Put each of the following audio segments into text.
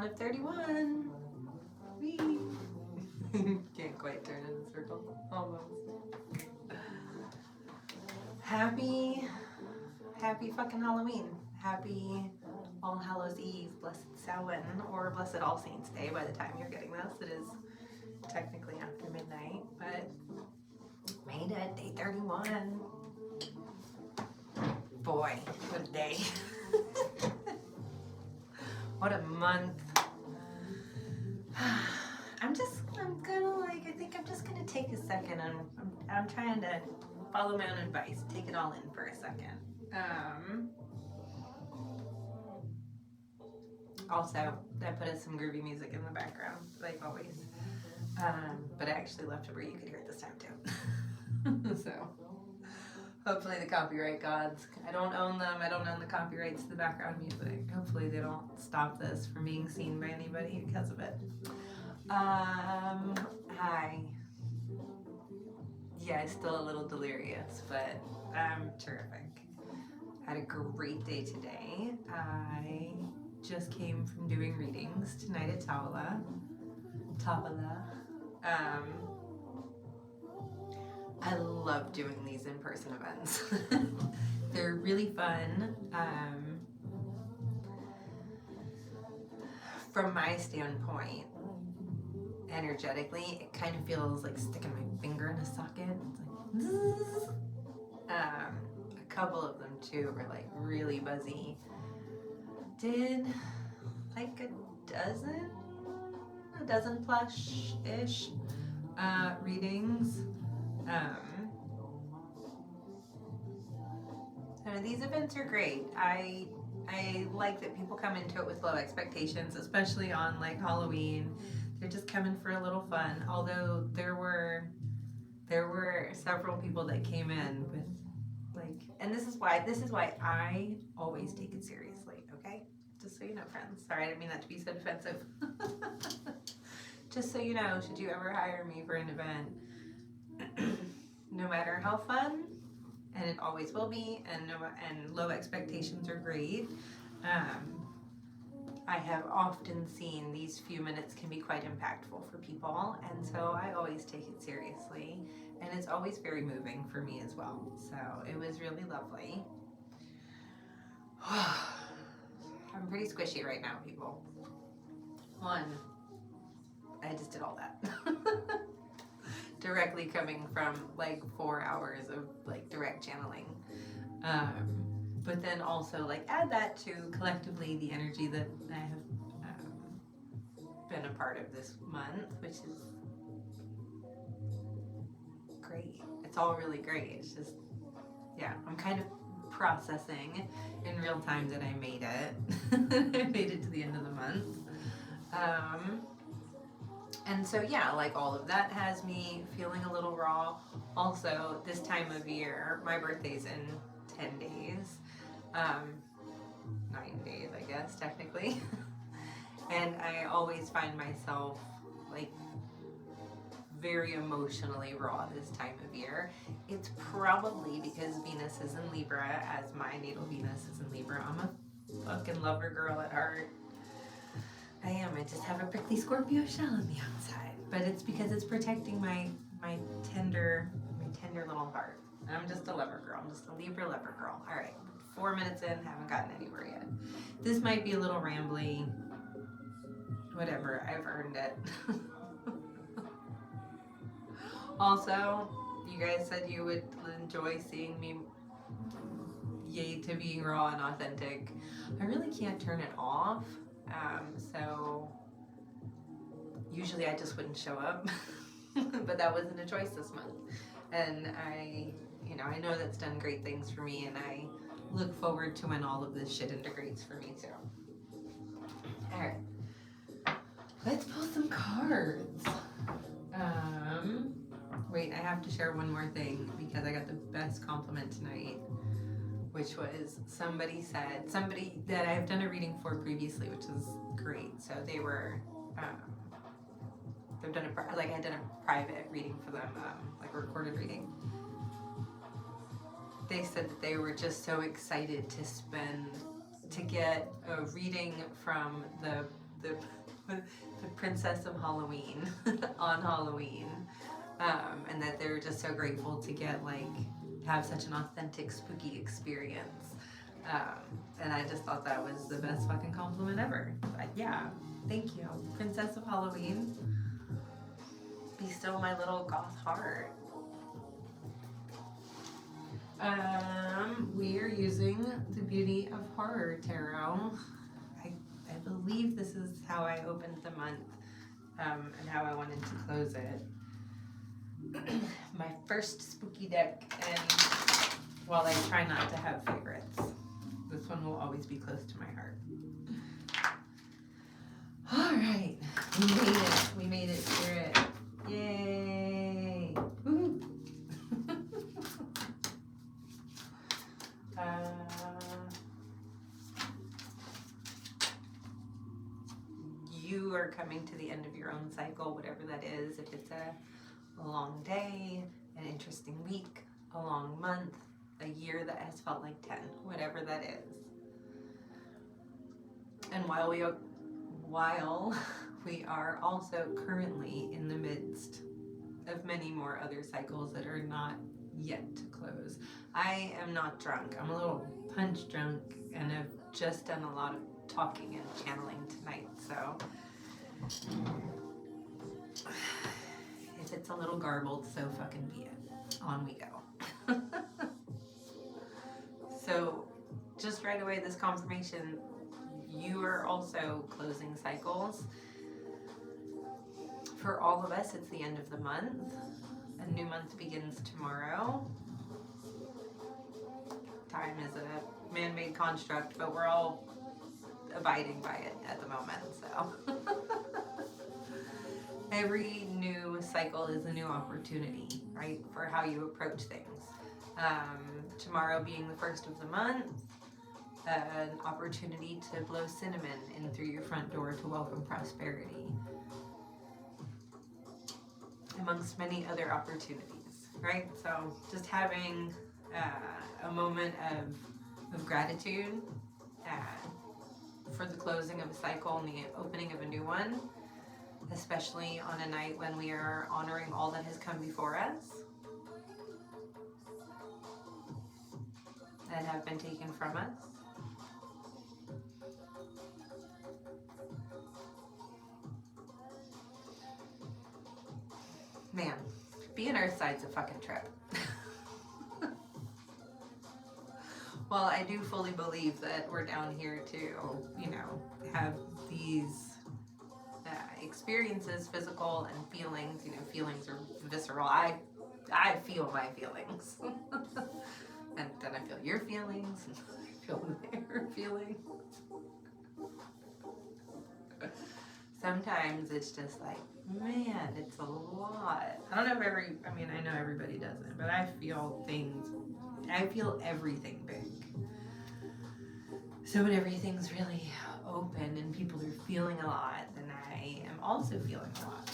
Olive 31. Whee. Can't quite turn in a circle. Almost. Happy fucking Halloween. Happy All Hallows Eve, Blessed Samhain, or Blessed All Saints Day by the time you're getting this. It is technically after midnight, but made it, day 31. Boy, what a day. What a month. I think I'm just gonna take a second and I'm trying to follow my own advice, take it all in for a second. Also, I put in some groovy music in the background, like always. But I actually left it where you could hear it this time too. So, hopefully the copyright gods, I don't own them, I don't own the copyrights to the background music. Hopefully they don't stop this from being seen by anybody because of it. Hi. Yeah, still a little delirious, but I'm terrific. Had a great day today. I just came from doing readings tonight at Tawala. I love doing these in-person events. They're really fun. From my standpoint, energetically, it kind of feels like sticking my finger in a socket. It's like, a couple of them too were like really buzzy. Did like a dozen plus-ish readings. These events are great. I like that people come into it with low expectations, especially on like Halloween. They're just coming for a little fun. Although there were several people that came in with like, and this is why I always take it seriously. Okay, just so you know, friends. Sorry, I didn't mean that to be so defensive. Just so you know, should you ever hire me for an event, no matter how fun, and it always will be, and low expectations are great. I have often seen these few minutes can be quite impactful for people, and so I always take it seriously, and it's always very moving for me as well. So it was really lovely. I'm pretty squishy right now, people. One, I just did all that. Directly coming from like 4 hours of like direct channeling. But then also like add that to collectively the energy that I have been a part of this month, which is great. It's all really great. It's just, yeah, I'm kind of processing in real time that I made it. I made it to the end of the month. And so yeah, like all of that has me feeling a little raw. Also, this time of year, my birthday's in 10 days. 9 days, I guess, technically. And I always find myself like very emotionally raw this time of year. It's probably because Venus is in Libra, as my natal Venus is in Libra. I'm a fucking lover girl at heart. I am. I just have a prickly Scorpio shell on the outside, but it's because it's protecting my tender little heart. I'm just a lover girl. I'm just a Libra lover girl. All right, 4 minutes in, haven't gotten anywhere yet. This might be a little rambly. Whatever, I've earned it. Also, you guys said you would enjoy seeing me yay to being raw and authentic. I really can't turn it off. So usually I just wouldn't show up, but that wasn't a choice this month. And I know that's done great things for me, and I look forward to when all of this shit integrates for me too. All right, let's pull some cards. Wait, I have to share one more thing because I got the best compliment tonight, which was somebody that I've done a reading for previously, which is great. So they were, I did a private reading for them, like a recorded reading. They said that they were just so excited to get a reading from the the princess of Halloween on Halloween, and that they're just so grateful to get have such an authentic spooky experience. And I just thought that was the best fucking compliment ever. Yeah, thank you, Princess of Halloween. Be still my little goth heart. We are using the Beauty of Horror Tarot. I believe this is how I opened the month, and how I wanted to close it. My first spooky deck, and while I try not to have favorites, this one will always be close to my heart. Alright, we made it, Spirit. Yay! Woohoo! You are coming to the end of your own cycle, whatever that is. If it's a long day, an interesting week, a long month, a year that has felt like 10, whatever that is. And while we are also currently in the midst of many more other cycles that are not yet to close. I am not drunk. I'm a little punch drunk, and I've just done a lot of talking and channeling tonight, so if it's a little garbled, so fucking be it. On we go. So just right away, this confirmation, you are also closing cycles. For all of us, it's the end of the month. A new month begins tomorrow. Time is a man-made construct, but we're all abiding by it at the moment, so. Every new cycle is a new opportunity, right, for how you approach things. Tomorrow being the first of the month, an opportunity to blow cinnamon in through your front door to welcome prosperity, amongst many other opportunities, right? So just having a moment of gratitude for the closing of a cycle and the opening of a new one, especially on a night when we are honoring all that has come before us that have been taken from us. Man, being Earthside's a fucking trip. Well, I do fully believe that we're down here to, have these experiences, physical and feelings. Feelings are visceral. I feel my feelings. And then I feel your feelings, and I feel their feelings. Sometimes it's just like, man, it's a lot. I don't know if I know everybody doesn't, but I feel everything big. So when everything's really open and people are feeling a lot, then I am also feeling a lot.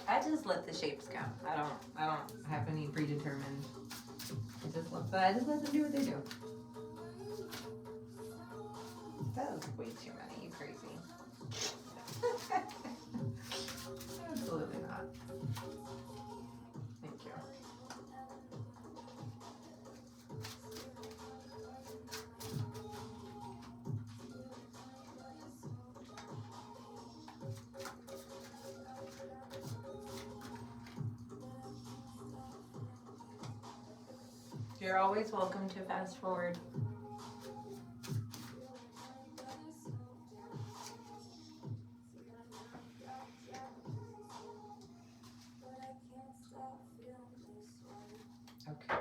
I just let the shapes go. I don't have any predetermined. I just let them do what they do. That was way too many. You crazy? Absolutely not. Thank you. You're always welcome to fast forward. Okay.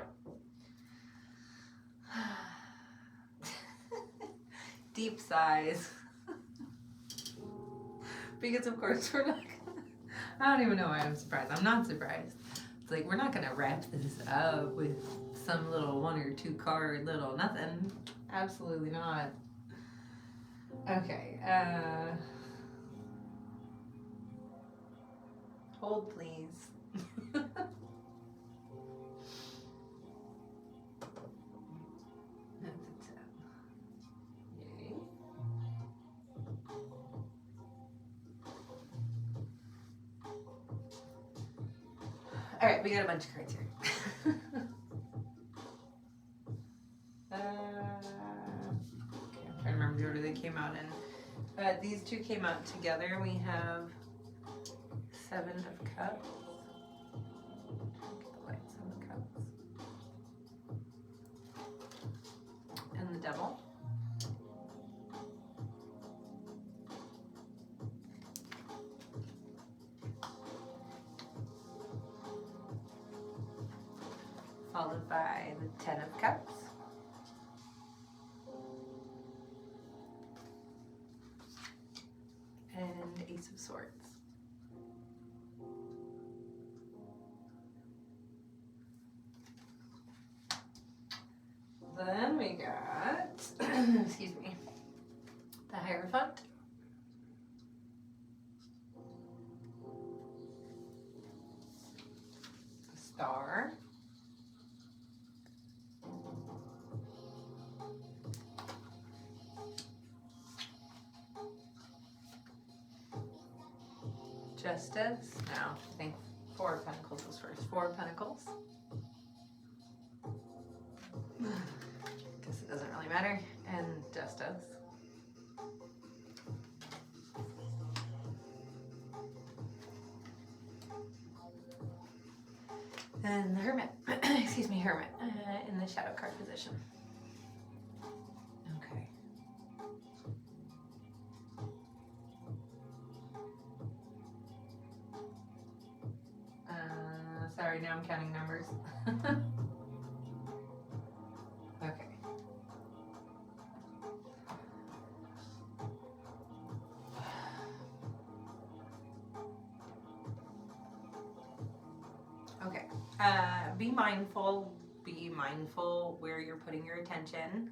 deep sighs. Because of course we're not gonna, I don't even know why I'm surprised. I'm not surprised. It's like we're not gonna wrap this up with some little 1 or 2 card little nothing. Absolutely not. Okay, hold please. That's a 10. Yay. Alright, we got a bunch of cards here. Okay, I'm trying to remember the order they came out in. These two came out together. We have 7 of Cups. Get the lights on the Cups. And the Devil. Followed by the 10 of Cups. And Ace of Swords. Then we got, excuse me, the Hierophant. The Star. Justice. No, I think 4 of Pentacles was first. 4 of Pentacles. Guess it doesn't really matter. And Justice. And the Hermit. Excuse me, Hermit. In the shadow card position. Okay. Sorry, now I'm counting numbers. Okay. Okay. Be mindful where you're putting your attention.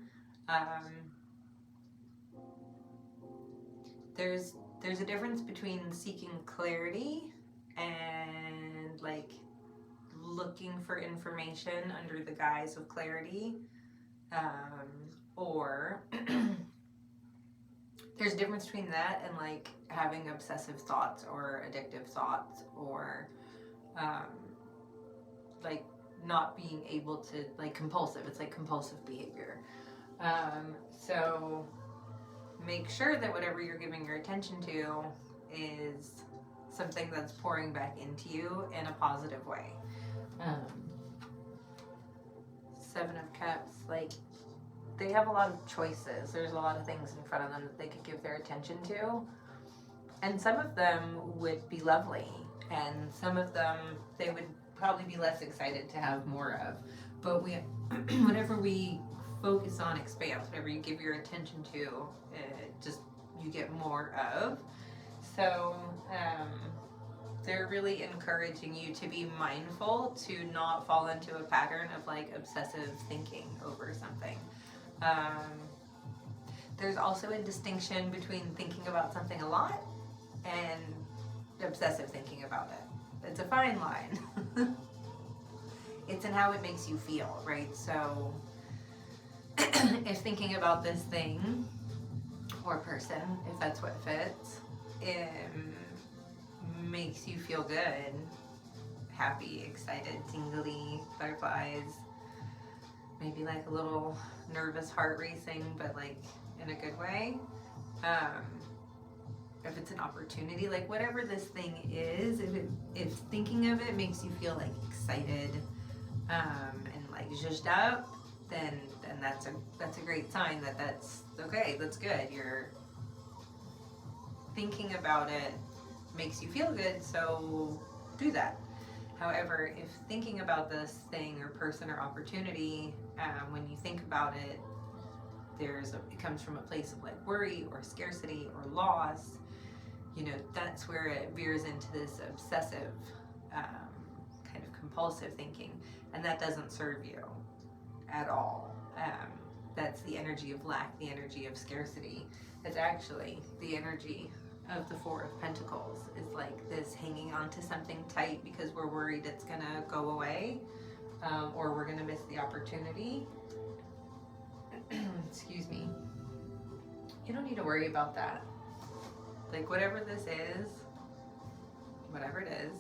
There's a difference between seeking clarity and like looking for information under the guise of clarity, or there's a difference between that and like having obsessive thoughts or addictive thoughts, or like not being able to, like compulsive. It's like compulsive behavior. So make sure that whatever you're giving your attention to is something that's pouring back into you in a positive way. 7 of Cups, like they have a lot of choices. There's a lot of things in front of them that they could give their attention to, and some of them would be lovely, and some of them they would probably be less excited to have more of. But whatever we focus on expands. Whatever you give your attention to, just you get more of. So they're really encouraging you to be mindful to not fall into a pattern of like obsessive thinking over something. There's also a distinction between thinking about something a lot and obsessive thinking about it. It's a fine line. It's in how it makes you feel, right? So if thinking about this thing or person, if that's what fits, makes you feel good, happy, excited, tingly, butterflies, maybe like a little nervous heart racing, but like in a good way. If it's an opportunity, like whatever this thing is, if thinking of it makes you feel like excited and like zhuzhed up, then that's a great sign that that's okay, that's good. You're thinking about it makes you feel good, so do that. However, if thinking about this thing or person or opportunity, when you think about it, it comes from a place of like worry or scarcity or loss, you know, that's where it veers into this obsessive kind of compulsive thinking, and that doesn't serve you at all. That's the energy of lack, the energy of scarcity. It's actually the energy of the Four of Pentacles, is like this hanging on to something tight because we're worried it's gonna go away, or we're gonna miss the opportunity. Excuse me. You don't need to worry about that. Like, whatever this is, whatever it is,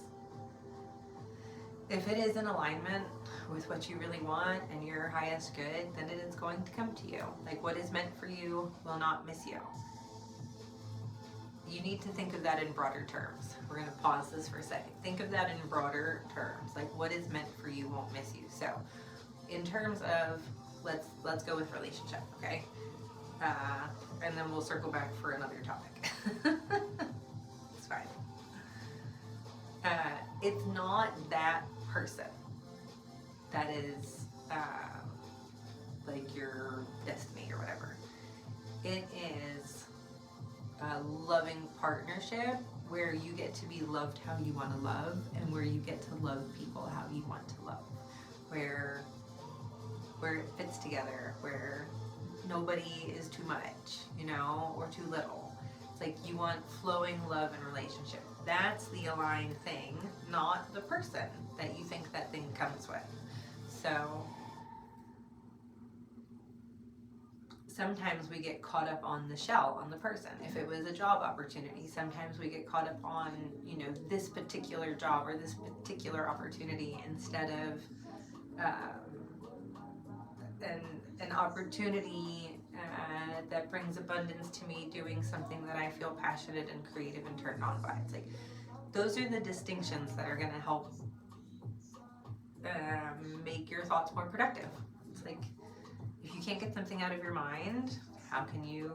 if it is in alignment with what you really want and your highest good, then it is going to come to you. Like, what is meant for you will not miss you. You need to think of that in broader terms. We're going to pause this for a second. Think of that in broader terms. Like, what is meant for you won't miss you. So, in terms of, let's go with relationship, okay? And then we'll circle back for another topic. It's fine. It's not that person that is like your destiny or whatever. It is a loving partnership where you get to be loved how you want to love, and where you get to love people how you want to love, where it fits together, where nobody is too much, you know, or too little. It's like you want flowing love and relationship. That's the aligned thing, not the person that you think that thing comes with. So sometimes we get caught up on the shell, on the person. If it was a job opportunity, sometimes we get caught up on, you know, this particular job or this particular opportunity instead of an opportunity that brings abundance to me, doing something that I feel passionate and creative and turned on by. It's like, those are the distinctions that are going to help make your thoughts more productive. It's like, if you can't get something out of your mind, how can you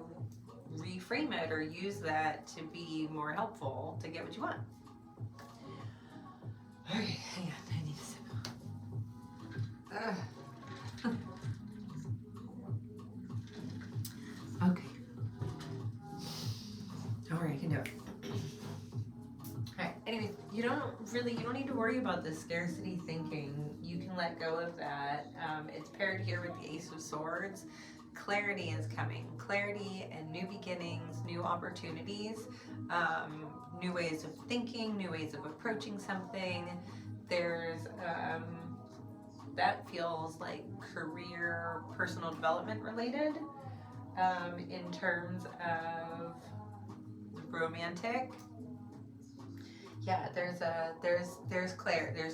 reframe it or use that to be more helpful to get what you want? All right, hang on, I need a sip. Okay. Don't worry, I can do it. Alright, anyways, you don't need to worry about the scarcity thinking. You can let go of that. It's paired here with the Ace of Swords. Clarity is coming. Clarity and new beginnings, new opportunities, new ways of thinking, new ways of approaching something. There's that feels like career, personal development related. In terms of romantic, yeah, there's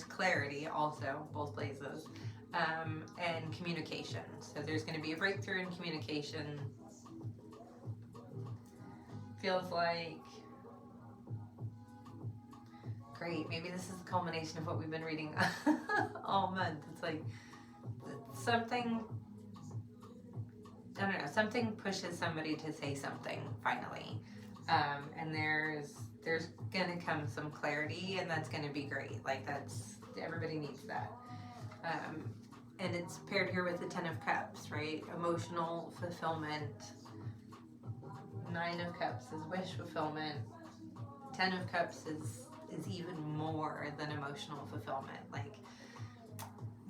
clarity also, both places, and communication. So there's going to be a breakthrough in communication. Feels like great. Maybe this is the culmination of what we've been reading all month. It's like something. I don't know, something pushes somebody to say something finally, and there's gonna come some clarity, and that's gonna be great. Like, that's, everybody needs that, and it's paired here with the Ten of Cups, right? Emotional fulfillment. Nine of Cups is wish fulfillment. Ten of Cups is even more than emotional fulfillment. Like,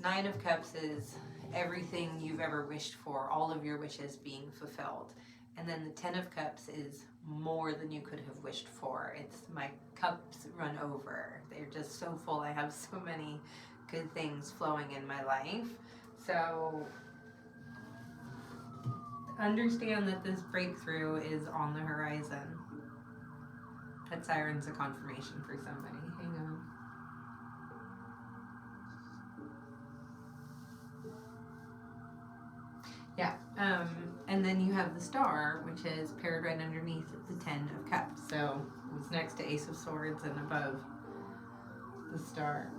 Nine of Cups is everything you've ever wished for, all of your wishes being fulfilled. And then the Ten of Cups is more than you could have wished for. It's my cups run over. They're just so full. I have so many good things flowing in my life. So understand that this breakthrough is on the horizon. That siren's a confirmation for somebody. Hang on. Yeah, and then you have the Star, which is paired right underneath the Ten of Cups. So it's next to Ace of Swords and above the Star.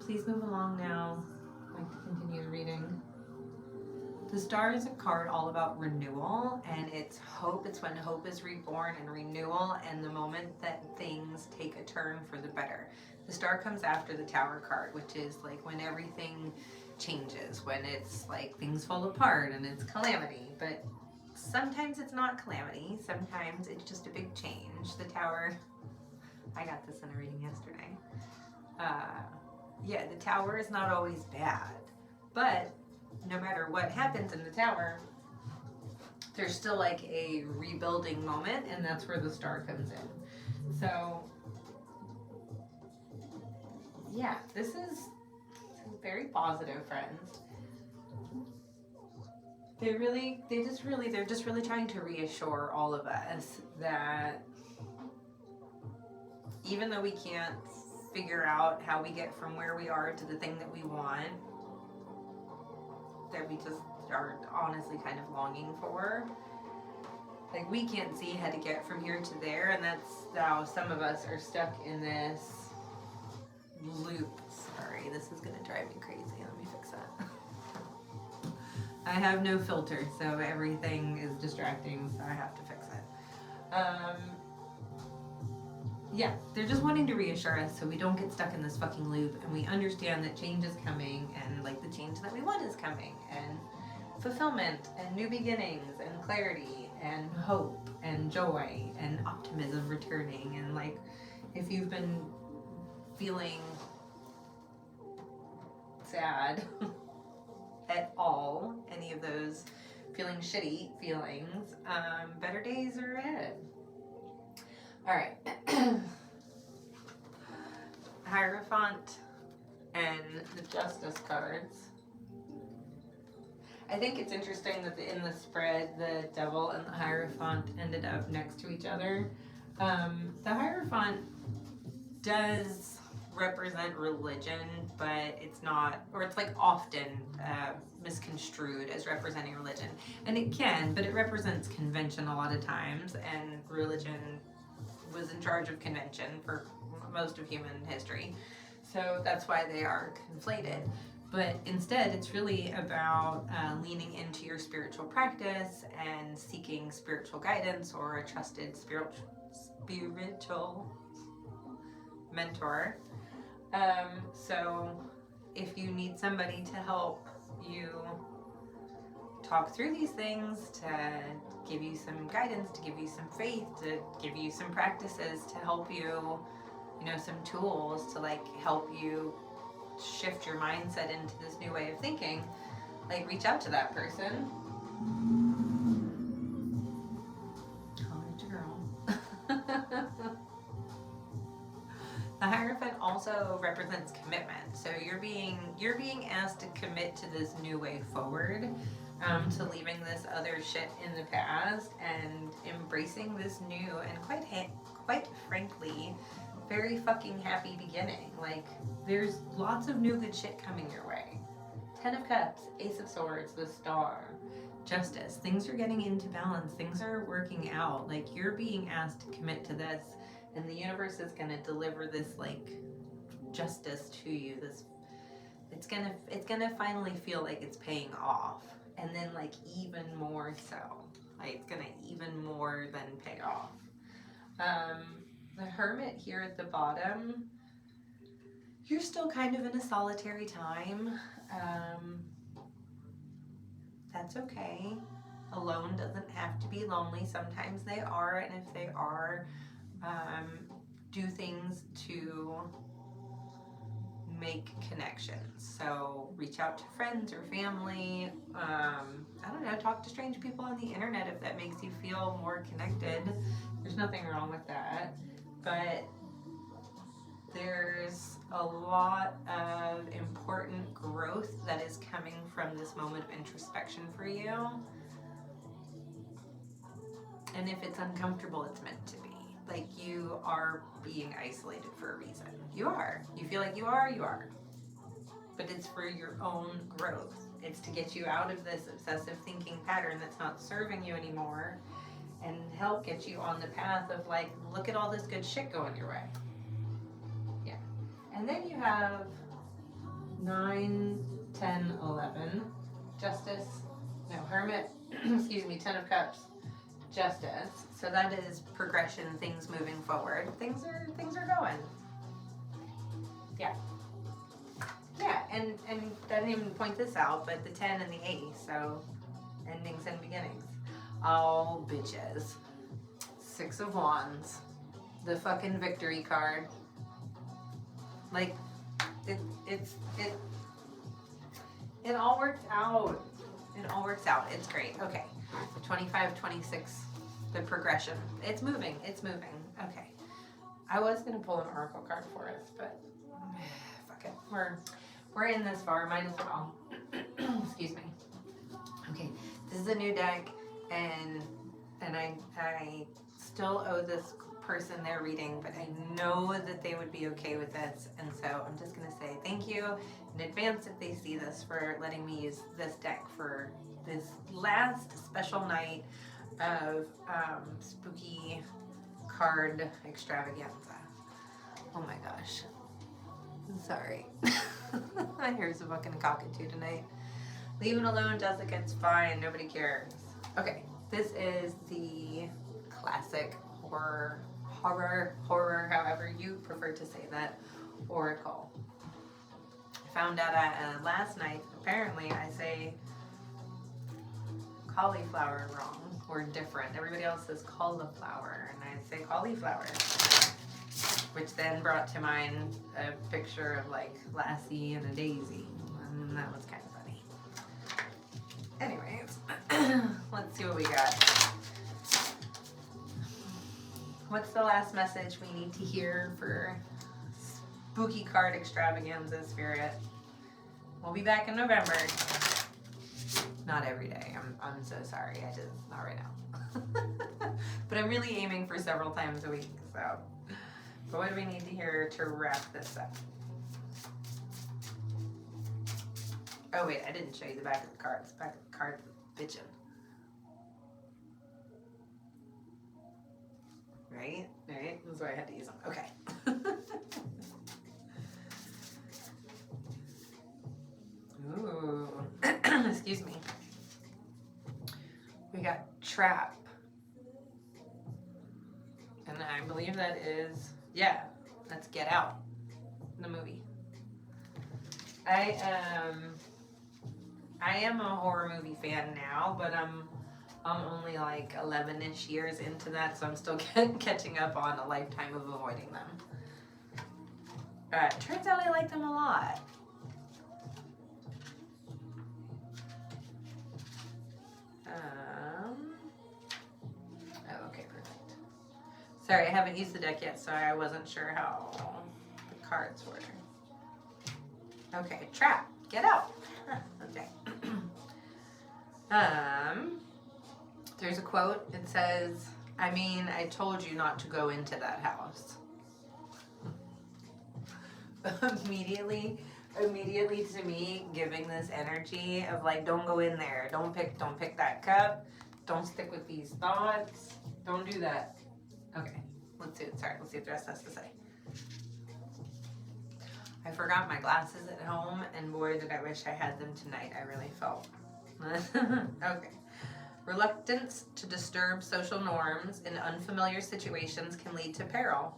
Please move along now. I'd like to continue the reading. The Star is a card all about renewal, and it's hope. It's when hope is reborn and renewal, and the moment that things take a turn for the better. The Star comes after the Tower card, which is like when everything changes, when it's like things fall apart and it's calamity. But sometimes it's not calamity. Sometimes it's just a big change. The Tower, I got this in a reading yesterday. Yeah, the Tower is not always bad. But no matter what happens in the Tower, there's still like a rebuilding moment, and that's where the Star comes in. So, yeah, this is very positive, friends. They're just really trying to reassure all of us that even though we can't figure out how we get from where we are to the thing that we want, that we just are honestly kind of longing for. Like, we can't see how to get from here to there, and that's how some of us are stuck in this loop. Sorry, this is gonna drive me crazy. Let me fix that. I have no filter, so everything is distracting, so I have to fix it. Yeah, they're just wanting to reassure us so we don't get stuck in this fucking loop, and we understand that change is coming, and like the change that we want is coming, and fulfillment, and new beginnings, and clarity, and hope, and joy, and optimism returning. And like, if you've been feeling sad at all, any of those feeling shitty feelings, better days are ahead. All right. Hierophant and the Justice cards. I think it's interesting that in the spread, the Devil and the Hierophant ended up next to each other. The Hierophant does represent religion, but it's not, or it's like often misconstrued as representing religion. And it can, but it represents convention a lot of times, and religion was in charge of convention for most of human history. So that's why they are conflated. But instead, it's really about leaning into your spiritual practice and seeking spiritual guidance or a trusted spiritual mentor. So if you need somebody to help you talk through these things, to give you some guidance, to give you some faith, to give you some practices, to help you, some tools to like help you shift your mindset into this new way of thinking, like reach out to that person. Holler at your girl. The Hierophant also represents commitment. So you're being asked to commit to this new way forward, to leaving this other shit in the past and embracing this new and quite frankly, very fucking happy beginning. Like, there's lots of new good shit coming your way. 10 of Cups, Ace of Swords, the Star, Justice. Things are getting into balance. Things are working out. Like, you're being asked to commit to this, and the universe is gonna deliver this like justice to you. It's gonna finally feel like it's paying off, and then like even more so. Like, it's gonna even more than pay off. The Hermit here at the bottom, you're still kind of in a solitary time. That's okay. Alone doesn't have to be lonely. Sometimes they are, and if they are, do things to make connections. So reach out to friends or family. I don't know, talk to strange people on the internet if that makes you feel more connected. There's nothing wrong with that. But there's a lot of important growth that is coming from this moment of introspection for you. And if it's uncomfortable, it's meant to be. Like, you are being isolated for a reason. You are. You feel like you are. But it's for your own growth. It's to get you out of this obsessive thinking pattern that's not serving you anymore, and help get you on the path of like, look at all this good shit going your way. Yeah. And then you have 9, 10, 11, Justice, no, Hermit, excuse me, 10 of Cups, Justice. So that is progression, things moving forward. Things are going. Yeah. Yeah, and I didn't even point this out, but the 10 and the Ace, so endings and beginnings. all bitches. Six of Wands. The fucking victory card. Like, it all worked out. It all works out. It's great. Okay. 25, 26. The progression. It's moving. It's moving. Okay. I was going to pull an oracle card for us, but fuck it. We're in this far. Might as well. Excuse me. Okay. This is a new deck, and I still owe this person their reading, but I know that they would be okay with this, and so I'm just going to say thank you in advance if they see this for letting me use this deck for this last special night of spooky card extravaganza. Oh my gosh. I'm sorry. My hair's a fucking cockatoo tonight. Leave it alone, Jessica. It's fine. Nobody cares. Okay. This is the classic horror, however you prefer to say that, oracle. I found out last night, apparently I say cauliflower wrong or different. Everybody else says cauliflower, and I say cauliflower, which then brought to mind a picture of like Lassie and a daisy, and that was kind of funny. Anyways, let's see what we got. What's the last message we need to hear for spooky card extravaganza, Spirit? We'll be back in November. Not every day. I'm so sorry. I just, not right now. But I'm really aiming for several times a week, so. But what do we need to hear to wrap this up? Oh wait, I didn't show you the back of the cards. Back of the cards, bitchin'. Right? Right? That's why I had to use them. Okay. Ooh. Excuse me. We got trap. And I believe that is, yeah, that's Get Out, the movie. I am a horror movie fan now, but I'm only like 11-ish years into that, so I'm still catching up on a lifetime of avoiding them. Turns out I like them a lot. Oh, okay, perfect. Sorry, I haven't used the deck yet, so I wasn't sure how the cards were. Okay, trap. Get out. Okay. There's a quote. It says, I mean, I told you not to go into that house. Immediately to me, giving this energy of like, don't go in there. Don't pick that cup. Don't stick with these thoughts. Don't do that. Okay, let's see what the rest has to say. I forgot my glasses at home, and boy, did I wish I had them tonight. I really felt. Okay. Reluctance to disturb social norms in unfamiliar situations can lead to peril.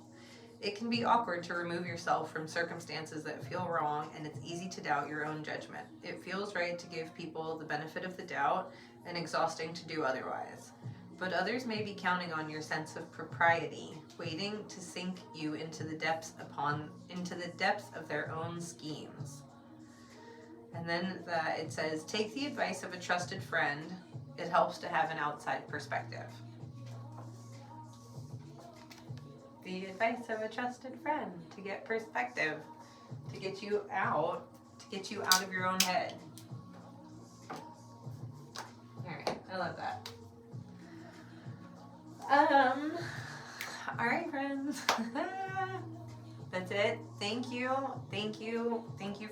It can be awkward to remove yourself from circumstances that feel wrong, and it's easy to doubt your own judgment. It feels right to give people the benefit of the doubt and exhausting to do otherwise. But others may be counting on your sense of propriety, waiting to sink you into the depths of their own schemes. And then it says, take the advice of a trusted friend. It helps to have an outside perspective. The advice of a trusted friend to get perspective, to get you out of your own head. All right, I love that. All right, friends. That's it. Thank you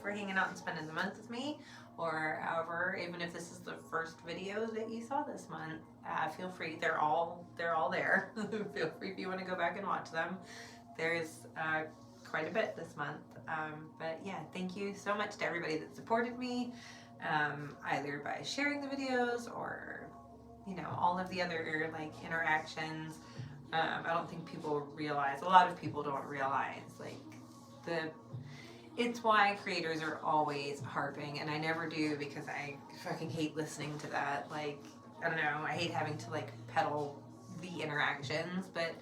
for hanging out and spending the month with me, or however, even if this is the first video that you saw this month, feel free. They're all there. Feel free if you want to go back and watch them. There's quite a bit this month, but yeah, thank you so much to everybody that supported me, either by sharing the videos or all of the other like interactions. I don't think people realize, a lot of people don't realize, like, it's why creators are always harping, and I never do because I fucking hate listening to that. Like, I don't know, I hate having to like pedal the interactions, but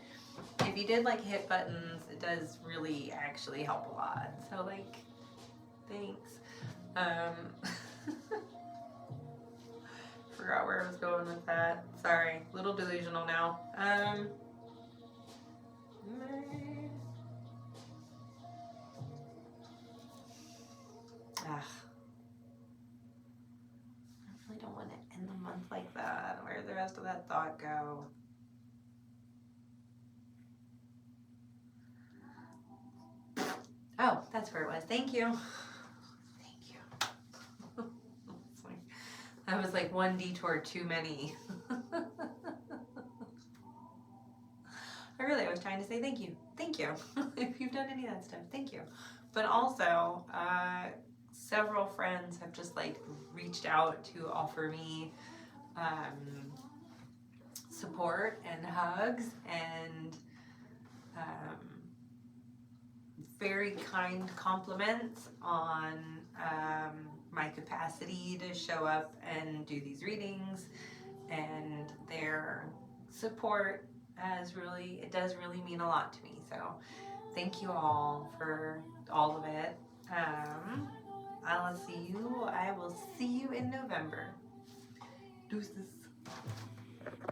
if you did like hit buttons, it does really actually help a lot. So like, thanks. Forgot where I was going with that. Sorry, little delusional now. I really don't want to end the month like that. Where'd the rest of that thought go? Oh, that's where it was. Thank you. Thank you. That was like one detour too many. I was trying to say thank you. Thank you. If you've done any of that stuff, thank you. But also, several friends have just like reached out to offer me support and hugs and very kind compliments on my capacity to show up and do these readings, and their support does really mean a lot to me. So thank you all for all of it. I will see you in November. Deuces.